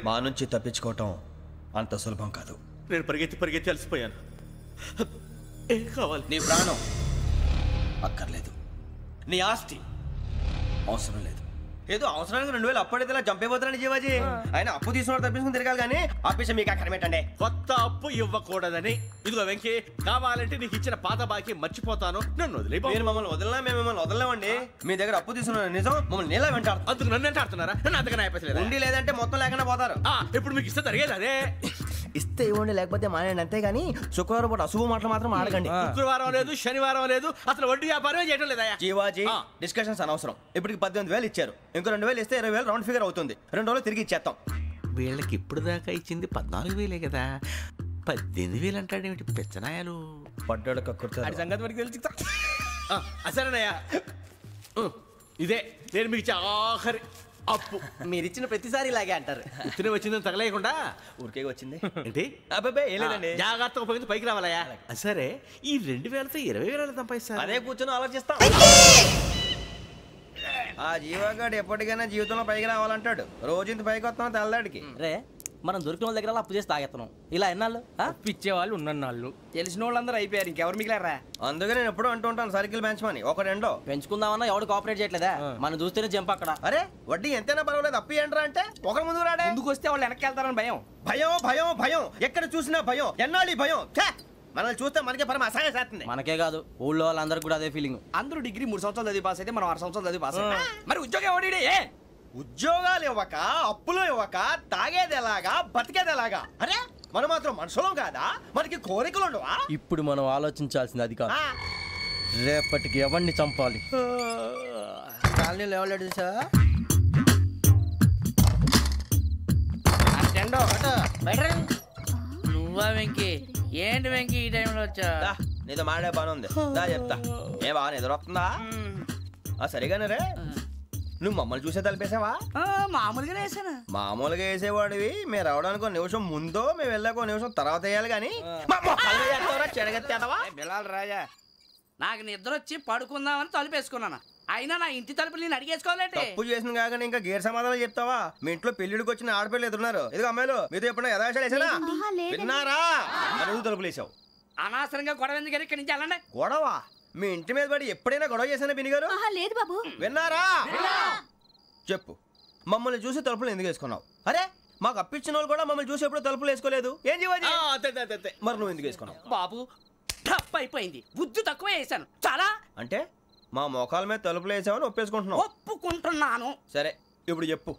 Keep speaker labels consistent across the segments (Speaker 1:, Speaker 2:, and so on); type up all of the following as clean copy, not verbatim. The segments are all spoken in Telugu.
Speaker 1: మా నుంచి తప్పించుకోవటం అంత సులభం కాదు.
Speaker 2: నేను పరిగెత్తి అలసిపోయాను. ఏం కావాలి?
Speaker 1: నీ ప్రాణం అక్కర్లేదు, నీ ఆస్తి అవసరం లేదు. ఏదో అవసరానికి 2000 అప్పుడైతే చంపేపోతారని జీవాజీ. ఆయన అప్పు తీసుకున్న తప్పించుకుని తిరగాలి కానీ ఆపేసి మీకు అక్కడ పెట్టండి.
Speaker 2: కొత్త అప్పు ఇవ్వకూడదని. ఇదిగో వెంకీ, కావాలంటే నీకు ఇచ్చిన పాత బాకీ మర్చిపోతాను, నన్ను వదిలే.
Speaker 1: మీరు మమ్మల్ని వదలనా? మేము మిమ్మల్ని వదలలేమండి. మీ దగ్గర అప్పు తీసుకున్న నిజం మమ్మల్ని నీలా వెంటాడు.
Speaker 2: అందుకు నన్ను వెంటాడుతున్నారా? నన్ను అంతగా అయిపోలేదు.
Speaker 1: ఉండి లేదంటే మొత్తం లేకుండా పోతారు.
Speaker 2: ఇప్పుడు మీకు ఇస్తే జరిగేది అదే.
Speaker 1: ఇస్తే ఇవ్వండి, లేకపోతే మానేయండి, అంతేగాని శుక్రవారం పూట అశుభ మాటలు మాత్రం ఆడకండి.
Speaker 2: శుక్రవారం లేదు, శనివారం లేదు, అసలు వడ్డీ వ్యాపారమే చేయడం లేదా?
Speaker 1: జీవాజీ, డిస్కషన్స్ అనవసరం. ఇప్పటికి 18,000 ఇచ్చారు, ఇంకో 2,000 ఇస్తే 20,000 రౌండ్ ఫిగర్ అవుతుంది. 2 రోజులు తిరిగి ఇచ్చేస్తాం.
Speaker 2: వీళ్ళకి ఇప్పుడు దాకా ఇచ్చింది 14,000 కదా, 18,000 అంటాడేమిటి పెచ్చనాయాలు?
Speaker 1: పడ్డాడు కక్కుర్తాడు.
Speaker 2: సంగతి మనకి తెలిసి. సరేనయ్యా, ఇదే నేను మీకు ఇచ్చే ఆఖరి అప్పు.
Speaker 1: మీరిచ్చిన ప్రతిసారి ఇలాగే అంటారు.
Speaker 2: తిని వచ్చిందని తగలేయకుండా
Speaker 1: ఊరికే వచ్చింది
Speaker 2: ఏంటి?
Speaker 1: అబ్బాయి ఏం లేదండి,
Speaker 2: జాగ్రత్తగా ఉపయోగించి పైకి రావాలయ్యా. సరే, ఈ 2,000తో 20,000 సంపాదిస్తారు.
Speaker 1: అదే కూర్చొని ఆలోచిస్తాం. ఆ జీవగాడు ఎప్పటికైనా జీవితంలో పైకి రావాలంటాడు. రోజు ఇంత పైకి వస్తాం తెల్లడికి.
Speaker 3: రే, మనం దొరికిన వాళ్ళ దగ్గర అప్పు చేసి తాగెత్తనం. ఇలా ఎన్నాళ్ళు
Speaker 4: పిచ్చేవాళ్ళు ఉన్నన్నాళ్ళు తెలిసిన వాళ్ళందరూ అయిపోయారు, ఇంకెవరు మిగిలారా?
Speaker 1: అందుకే నేను ఎప్పుడు అంటూ ఉంటాను, సర్కిల్ బెంచ్ మని ఒక రెండో
Speaker 3: పెంచుకుందామన్నా ఎవడు కోఆపరేట్ చేయట్లేదా? మనం చూస్తేనే జంప్ అక్కడ.
Speaker 1: అరే వడ్డీ ఎంతైనా పర్వాలేదు, అప్పు ఏంట్రా అంటే ఒక ముందు రాడే.
Speaker 4: ముందుకు వస్తే వాళ్ళు వెనక్కి వెళ్తారని భయం.
Speaker 1: భయం భయం భయం, ఎక్కడ చూసినా భయం. ఎన్నాళ్ళు భయం? మనల్ని చూస్తే మనకే పరమ అసహాయం చేస్తుంది.
Speaker 3: మనకే కాదు, ఊళ్ళో వాళ్ళందరూ కూడా అదే ఫీలింగ్.
Speaker 4: అందరూ డిగ్రీ 3 సంవత్సరాలు చదివి పాస్ అయితే మనం 6 సంవత్సరాలు చదివి పాస్. మరి ఉద్యోగం ఎవడి?
Speaker 1: ఉద్యోగాలు ఇవ్వక, అప్పులు ఇవ్వక, తాగేది ఎలాగా, బతికేది ఎలాగా? అరే మనం మాత్రం మనుషులం కాదా? మనకి కోరికలు ఉండవా?
Speaker 3: ఇప్పుడు మనం ఆలోచించాల్సింది అది కాదు, రేపటికి ఎవరిని చంపాలి. కాలనీలో ఎవరు సార్?
Speaker 5: నువ్వా వెంకీ? ఏంటి వెంకీ ఈ టైంలో వచ్చా?
Speaker 1: నీతో మాడే పని ఉంది, దా చెప్తా. ఏ బాగా నిద్రొస్తుందా? సరిగానే రే, నువ్వు మమ్మల్ని చూసే తలిపేసావా?
Speaker 5: మామూలుగానే వేసాను.
Speaker 1: మామూలుగా వేసేవాడివి. మేము రావడానికి 1 నిమిషం ముందో, మేము వెళ్ళాక 1 నిమిషం తర్వాత వేయాలి కానీ
Speaker 4: రాజా.
Speaker 5: నాకు నిద్ర వచ్చి పడుకుందామని తలుపేసుకున్నాను, అయినా నా ఇంటి తలుపులు నేను అడిగేసుకోవాలంటే.
Speaker 1: తప్పు చేసిన కాక ఇంకా గేర్ సమాధానం చెప్తావా? మీ ఇంట్లో పెళ్లిడికి వచ్చిన ఆడపిల్లలు ఎదురున్నారు. ఇదిగో అమ్మాయిలు, మీతో ఎప్పుడైనా యథాశాలు వేసానా? విన్నారా? అడుగు తలుపులు వేసావు.
Speaker 5: అనవసరంగా గొడవ ఎందుకు? ఇక్కడి నుంచి వెళ్ళండి.
Speaker 1: గొడవ? మీ ఇంటి మీద పడి ఎప్పుడైనా గొడవ చేశానా బిని గారు?
Speaker 6: లేదు బాబు.
Speaker 1: విన్నారా? చెప్పు, మమ్మల్ని చూసి తలుపులు ఎందుకు వేసుకున్నావు? అరే మాకు అప్పించిన వాళ్ళు కూడా మమ్మల్ని చూసి ఎప్పుడు తలుపులు వేసుకోలేదు. ఏం చేయాలి? మరి నువ్వు ఎందుకు వేసుకున్నావు?
Speaker 5: బాబు టప్ అయిపోయింది, బుద్ధి తక్కువ వేసాను చాలా. అంటే
Speaker 1: మా మోకాల మీద తలుపులు వేసామని ఒప్పేసుకుంటున్నావు?
Speaker 5: ఒప్పుకుంటున్నాను.
Speaker 1: సరే ఇప్పుడు చెప్పు,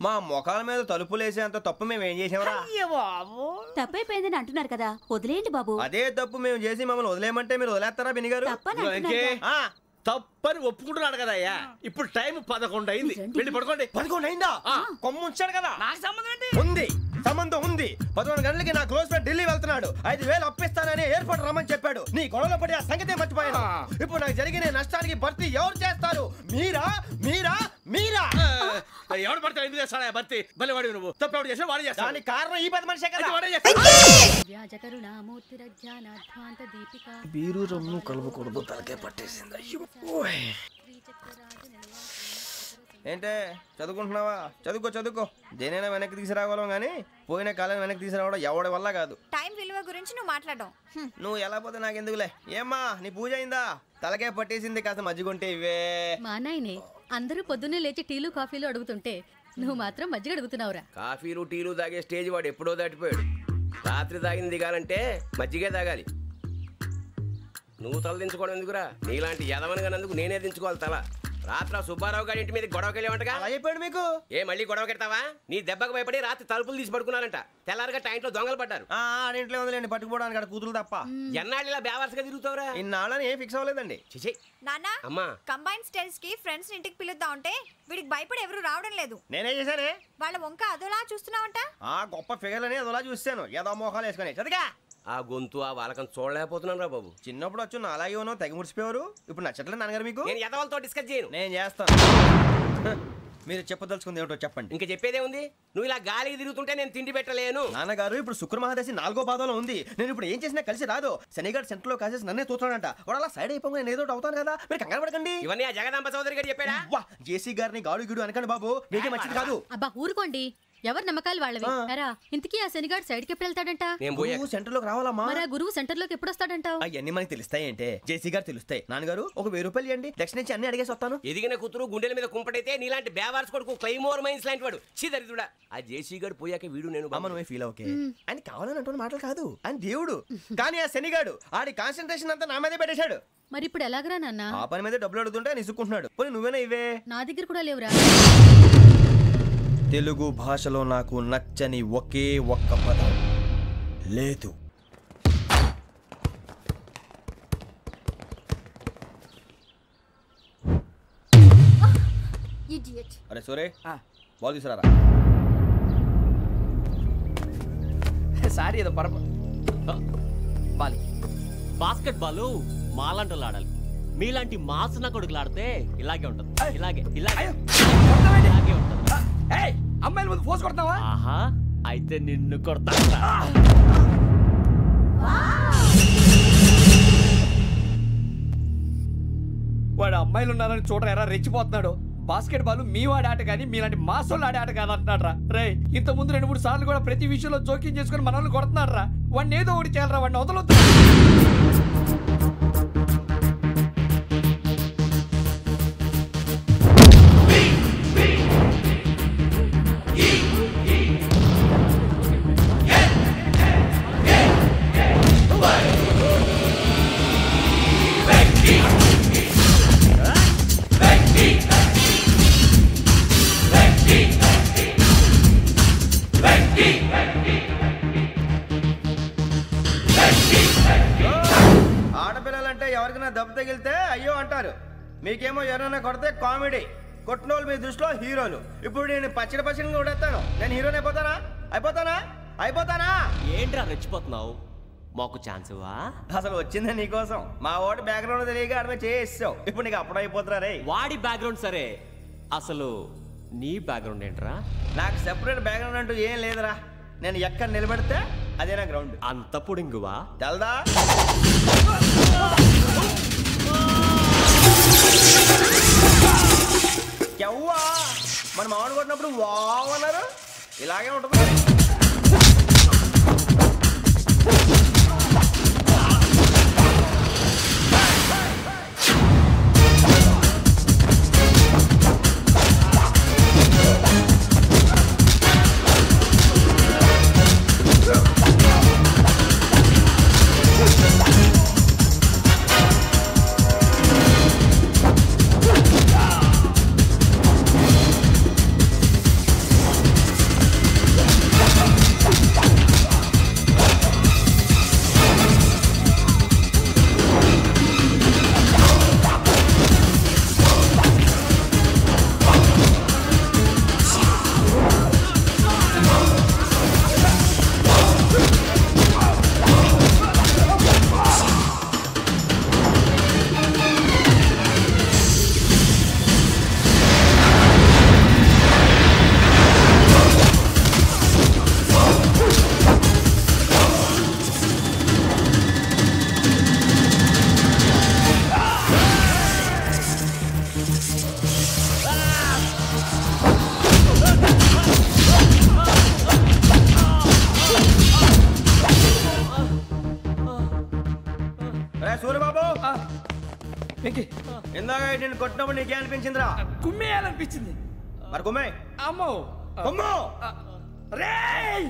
Speaker 1: మా మొఖాల మీద తలుపులు వేసేంత తప్పు మేము ఏం చేసామరా?
Speaker 6: తప్పైపోయిందని అంటున్నారు కదా, వదిలేయండి బాబు.
Speaker 1: అదే తప్పు మేము చేసి మమ్మల్ని వదిలేయమంటే మీరు వదిలేస్తారా బిని గారు?
Speaker 2: తప్పని ఒప్పుకుంటున్నాడు కదా అయ్యా. ఇప్పుడు టైం 11 అయింది, వెళ్ళి పడుకోండి.
Speaker 1: 11 అయిందా? కొమ్ము ఉంచాడు కదా.
Speaker 5: నాకు సంబంధం ఏంటి?
Speaker 1: ఉంది, సంబంధం ఉంది. 11 గంటలకి నా క్లోజ్ ఫ్రెండ్ ఢిల్లీ వెళ్తున్నాడు. 5,000 అప్పిస్తానని ఎయిర్పోర్ట్ రమ్మని చెప్పాడు. నీ గొడవలో పడి ఆ సంగతే మర్చిపోయాను. ఇప్పుడు నాకు జరిగిన నష్టానికి భర్తీ ఎవరు చేస్తారు? మీరా మీరా మీరా?
Speaker 2: ఎవడు పడితే ఎందుకు చేస్తాడా భర్తీ? మళ్ళీ వాడి నువ్వు తప్పు ఎవడు చేసినా వాడు చేస్తాడు.
Speaker 1: దానికి కారణం ఈ 10 మనిషే కదా. బీరు రమ్ము కలుపుకూడదు, తలకే పట్టేసింది. ఏంటే చదువుకుంటున్నావా? చదువుకో దేనైనా వెనక్కి తీసుకురావాలం కానీ పోయిన కాలం వెనక్కి తీసుకురావడం ఎవడి వల్ల కాదు.
Speaker 7: టైం విలువ గురించి నువ్వు మాట్లాడడం
Speaker 1: నువ్వు ఎలా పోతే నాకు ఎందుకులే. ఏమ్మా నీ పూజ అయిందా? తలకే పట్టేసింది, కాస్త మజ్జిగుంటే ఇవే.
Speaker 8: మా నాయనే అందరూ పొద్దున్నే లేచి టీలు కాఫీలు అడుగుతుంటే నువ్వు మాత్రం మజ్జిగ అడుగుతున్నావురా.
Speaker 9: కాఫీలు టీలు తాగే స్టేజ్ వాడు ఎప్పుడో దాటిపోయాడు. రాత్రి తాగింది దిగాలంటే మజ్జిగే తాగాలి. నువ్వు తల దించుకోవడం ఎందుకురా? నీలాంటి యదవనగానందుకు నేనే దించుకోవాలి తల. రాత్రి సుబ్బారావు గారి ఇంటి మీద గొడవకి వెళ్ళేవంటగా.
Speaker 1: అలా చెప్పాడు మీకు?
Speaker 9: ఏ మళ్ళీ గొడవ కెడతావా? నీ దెబ్బకు భయపడి రాత్రి తలుపులు తీసి పడుకున్నారంట. తెల్లారగా టైంట్లో దొంగలు పడ్డారు.
Speaker 1: ఆడింట్లో ఉందిలేండి, పట్టుకుపోవడానికి అక్కడ కూతురు తప్ప.
Speaker 9: ఎన్నాళ్ళు ఇలా బేవర్స్గా తిరుగుతావురా?
Speaker 1: ఇన్నాళ్ళని ఏం ఫిక్స్ అవ్వలేదండి.
Speaker 9: చిచి
Speaker 7: నాన్న
Speaker 9: అమ్మా,
Speaker 7: కంబైన్ స్టైల్స్ కి ఫ్రెండ్స్ ఇంటికి పిలుద్దాం అంటే వీడికి భయపడి ఎవరు రావడం లేదు.
Speaker 1: నేనే చేశానే.
Speaker 7: వాళ్ళ వంక అదోలా చూస్తున్నావంట.
Speaker 1: ఆ గొప్ప ఫిగర్లని అదోలా చూస్తాను, ఏదో మోహాలు వేసుకొని. చదిగా
Speaker 9: ఆ గొంతు ఆ వాలకం చూడలేకపోతున్నాను రా బాబు.
Speaker 1: చిన్నప్పుడు వచ్చి నా అలాగే ఉన్నావు, తెగ ముడిచిపోయారు. ఇప్పుడు నచ్చట్లేదు నాన్నగారు మీకు?
Speaker 9: నేను యదవలతో డిస్కస్ చేయను.
Speaker 1: నేను చేస్తాను. మీరు చెప్పదలుచుకుంది ఏమిటో చెప్పండి.
Speaker 9: ఇంకా చెప్పేదే ఉంది. నువ్వు ఇలా గాలికి తిరుగుతుంటే నేను తిండి పెట్టలేను.
Speaker 1: నాన్నగారు ఇప్పుడు శుక్ర మహాదశి 4వ పాదంలో ఉంది. నేను ఇప్పుడు ఏం చేసినా కలిసి రాదు. శనిగారు సెంటర్ లో కాసేసి నన్నే చూస్తున్నాడంట. వాడు అలా సైడ్ అయిపోయి నేను ఏదో అవుతాను కదా, మీరు కంగారు పడకండి.
Speaker 9: ఇవన్నీ ఆ జగదాంబ చౌదరి గారు చెప్పాడా?
Speaker 1: జేసీ గారిని గాడు గిడు అనకండి బాబు, మీకే మంచిది కాదు.
Speaker 8: అబ్బా ఊరుకోండి, ఎవరి నమ్మకాలు వాళ్ళవి. ఎరా ఇంతకీ ఆ శనిగాడు సైడ్కి ఎప్పుడు వెళ్తాడంట?
Speaker 9: నేను పోయా.
Speaker 1: సెంటర్ లోకి రావాలమ్మా.
Speaker 8: మరి ఆ గురువు సెంటర్ లోకి ఎప్పుడు వస్తాడంటావు?
Speaker 1: అవన్నీ మనకి తెలుస్తాయి అంటే జేసీ గారు తెలుస్తాయి. నాన్నగారు ఒక 1000 రూపాయలు ఇవ్వండి, దక్షిణ నుంచి అన్ని అడిగేసి వస్తాను.
Speaker 9: ఎదిగిన కూతురు గుండెల మీద కుంపటైతే నీలాంటి బేవార్స్ కొడుకు క్లైమోర్ మైన్స్ లాంటి వాడు చీదరిదుడా. ఆ జేసీ గారు పోయాక వీడు నేను
Speaker 1: అమ్మ నువ్వే ఫీల్ ఓకే. ఆయన కావాలని అంటున్న మాటలు కాదు, ఆయన దేవుడు. కానీ ఆ శనిగాడు ఆడి కాన్సన్ట్రేషన్ అంతా నా మీదే పెట్టేశాడు.
Speaker 8: మరి ఇప్పుడు ఎలాగరా నాన్న?
Speaker 1: ఆ పని మీద డబ్బులు అడుగుతుంటే ఆయన ఇసుక్కుంటున్నాడు. పోనీ నువ్వేనా ఇవే?
Speaker 8: నా దగ్గర కూడా లేవురా.
Speaker 1: తెలుగు భాషలో నాకు నచ్చని ఒకే ఒక్క పదం లేదు. అరే సోరే బాల్ తీసుకురారా.
Speaker 4: సారీ ఏదో పరప బాలి.
Speaker 10: బాస్కెట్ బాల్ మాలాంటి ఆడాలి. మీలాంటి మాసన కొడుకులు ఆడితే ఇలాగే ఉంటది. ఇలాగే ఇలాగే ఇలాగే ఉంటది.
Speaker 4: అమ్మాయిల ముందు ఫోర్స్ కొడతావా?
Speaker 10: ఆహా, అయితే నిన్ను కొడతా.
Speaker 4: వాడు అమ్మాయిలు ఉన్నారని చూడరా ఎరా రెచ్చిపోతున్నాడు. బాస్కెట్ బాల్ మీ వాడి ఆట కానీ మీలాంటి మాసోళ్ళు ఆడే ఆట కాదంటున్నాడు రా. రే ఇంత ముందు 2-3 సార్లు కూడా ప్రతి విషయంలో జోక్యం చేసుకుని మనల్ని కొడుతున్నాడు రా. వాడిని ఏదో ఒకటి చేయాలరా, వాడిని వదలొద్దు.
Speaker 1: ఆడపిల్లలంటే ఎవరికైనా దెబ్బ తగిలితే అయ్యో అంటారు, మీకేమో ఎవరైనా కొడితే కామెడీ. కొట్టిన వాళ్ళు మీ దృష్టిలో హీరోలు. ఇప్పుడు నేను పచ్చడిగా కొడేస్తాను, నేను హీరోని అయిపోతానా?
Speaker 10: ఏంట్రా రెచ్చిపోతున్నావు? మాకు ఛాన్స్ ఇవ్వా?
Speaker 1: అసలు వచ్చిందే నీకోసం. మా ఓటు బ్యాక్గ్రౌండ్ తెలియక ఆడమే చేసావు. ఇప్పుడు నీకు అప్పుడు అయిపోతున్నా రే.
Speaker 10: వాడి బ్యాక్గ్రౌండ్ సరే, అసలు నీ బ్యాక్గ్రౌండ్ ఏంట్రా?
Speaker 1: నాకు సెపరేట్ బ్యాక్గ్రౌండ్ అంటూ ఏం లేదురా. నేను ఎక్కడ నిలబెడితే అదే నా గ్రౌండ్.
Speaker 10: అంత పుడింగువా?
Speaker 1: తెల్దా? ఎవ్వా మన మామిడి కొట్టినప్పుడు వావ్ అన్నారు, ఇలాగే ఉంటుంది. సూర్యబాబు
Speaker 4: వెంకీ
Speaker 1: ఇందాక నేను కొట్టినప్పుడు నీకే అనిపించిందిరా?
Speaker 4: కుమ్మేయాలనిపించింది.
Speaker 1: మరి కుమ్మే.
Speaker 4: అమ్మో
Speaker 1: కుమ్ము.
Speaker 4: రేయ్